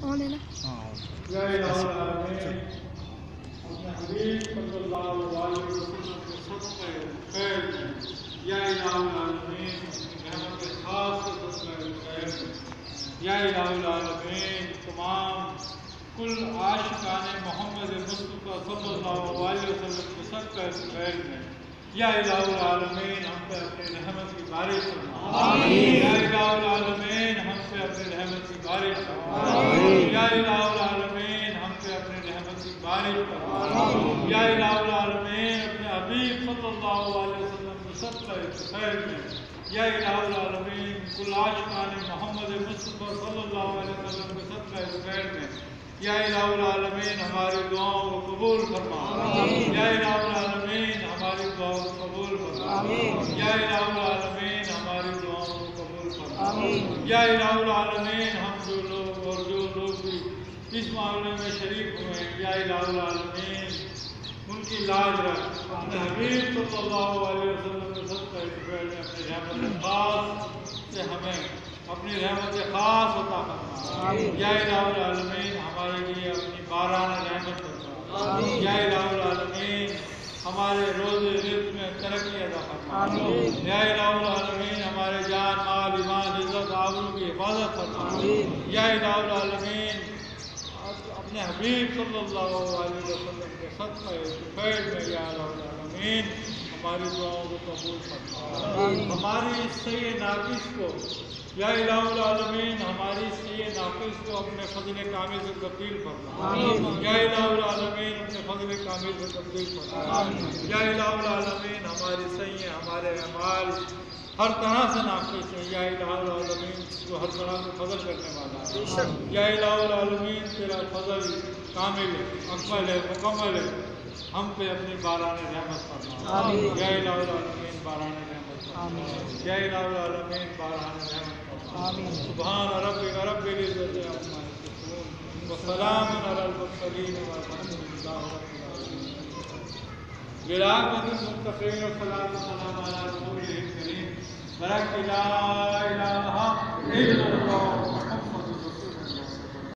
آن ہے نا؟ یا الہ العالمین اپنے حبیب صلی اللہ علیہ وسلم کے صدقے خیر میں، یا الہ العالمین اپنی رحمت خاص سے صدقے خیر میں، یا الہ العالمین تمام کل عاشقان محمد مصطفیٰ صلی اللہ علیہ وسلم کے صدقے خیر میں، یا الہ العالمین ہم پہ اپنی رحمت کی بارش فرما، یا الہ العالمین ہم پہ اپنی رحمت کی بارش فرما، یا الہ العالمین ہم پہ اپنی رحمت کی بارش فرما، یا الہ العالمین اپنے حبیب صلی اللہ علیہ وسلم کے صدقے خیر میں، یا الہ العالمین کل عاشقان محمد مصطفیٰ صلی اللہ علیہ وسلم کے صدقے خیر میں، یا الہ العالمین ہماری دعاؤں کو قبول فرما، یا الہ العالمین ہماری دعاؤں کو قبول فرما، یا الہ العالمین ہماری دعاؤں کو قبول فرما، یا الہ العالمین ہم جو لوگ اور جو لوگ بھی اس معاملے میں شریک ہوئے ہیں، یا الہ العالمین ان کی لاج رکھ، اپنے حبیب صلی اللہ علیہ وسلم کے صدقے خیر میں اپنی رحمت خاص سے ہمیں اپنی رحمت خاص عطا فرما، یا الہ العالمین ہمارے لیے اپنی باران رحمت فرما، یا الہ العالمین ہمارے روزے رزق میں ترقی عطا فرما، یا الہ العالمین ہمارے جان مال ایمان عزت آبرو کی حفاظت فرما، یا الہ العالمین اپنے حبیب صلی اللہ علیہ وسلم کے صدقے خیر میں، یا الہ العالمین ہماری دعاؤں کو قبول فرما، ہماری صحیح ناقص کو یا الہ العالمین ہماری صحیح ناقص کو اپنے فضل کامل سے تبدیل فرما، یا الہ العالمین اپنے فضل کامل سے تبدیل فرما، یا الہ العالمین ہماری صحیح ہمارے اعمال ہر طرح سے ناقص ہے، یا الہ العالمین جو ہر طرح سے فضل کرنے والا ہے، یا الہ العالمین تیرا فضل کامل ہے، اکمل ہے، مکمل ہے، ہم پہ اپنی باران رحمت فرما، یا الہ العالمین باران رحمت فرما، یا الہ العالمین باران رحمت فرما، سبحان ربک رب العزت عما یصفون وسلام علی المرسلین والحمد للہ رب العالمین، بالعاقبۃ للمتقین والصلاۃ والسلام علی رسولہ الکریم برکۃ لا الہ الا اللہ